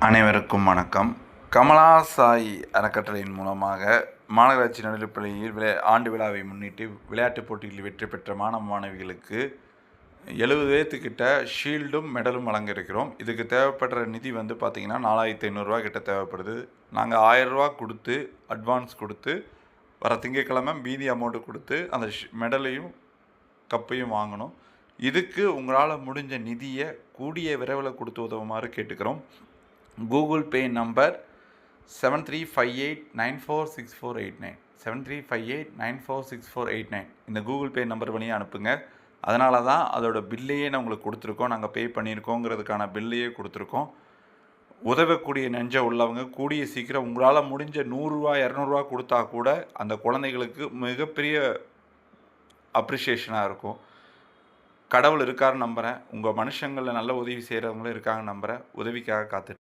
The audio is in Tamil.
அனைவருக்கும் வணக்கம். கமலா சாய் அறக்கட்டளையின் மூலமாக மாநகராட்சி நடுநிலைப்பள்ளியில் ஆண்டு விழாவை முன்னிட்டு விளையாட்டுப் போட்டிகளில் வெற்றி பெற்ற மாணவ மாணவிகளுக்கு 70 பேர்த்துக்கிட்ட ஷீல்டும் மெடலும் வழங்க இருக்கிறோம். இதுக்கு தேவைப்படுற நிதி பார்த்திங்கன்னா 4500 கிட்ட தேவைப்படுது. நாங்கள் 1000 கொடுத்து அட்வான்ஸ் கொடுத்து வர திங்கட்கிழமை மீதி அமௌண்ட்டு கொடுத்து அந்த மெடலையும் கப்பையும் வாங்கணும். இதுக்கு உங்களால் முடிஞ்ச நிதியை கூடிய விரைவில் கொடுத்து உதவுமாறு கேட்டுக்கிறோம். கூகுள் பே நம்பர் 7358946489 7358946489 இந்த கூகுள் பே நம்பர் வழியாக அனுப்புங்க. அதனால தான் அதோட பில்லையே நான் உங்களுக்கு கொடுத்துருக்கோம். நாங்கள் பே பண்ணியிருக்கோங்கிறதுக்கான பில்லையே கொடுத்துருக்கோம். உதவக்கூடிய நெஞ்ச உள்ளவங்க கூடிய சீக்கிரம் உங்களால் முடிஞ்ச 100 ரூபா 200 ரூபா கொடுத்தா கூட அந்த குழந்தைகளுக்கு மிகப்பெரிய அப்ரிஷியேஷனாக இருக்கும். கடவுள் இருக்காருன்னு நம்புகிறேன். உங்கள் மனுஷங்களில் நல்ல உதவி செய்கிறவங்களும் இருக்காங்கன்னு நம்புகிறேன். உதவிக்காக காத்துட்டு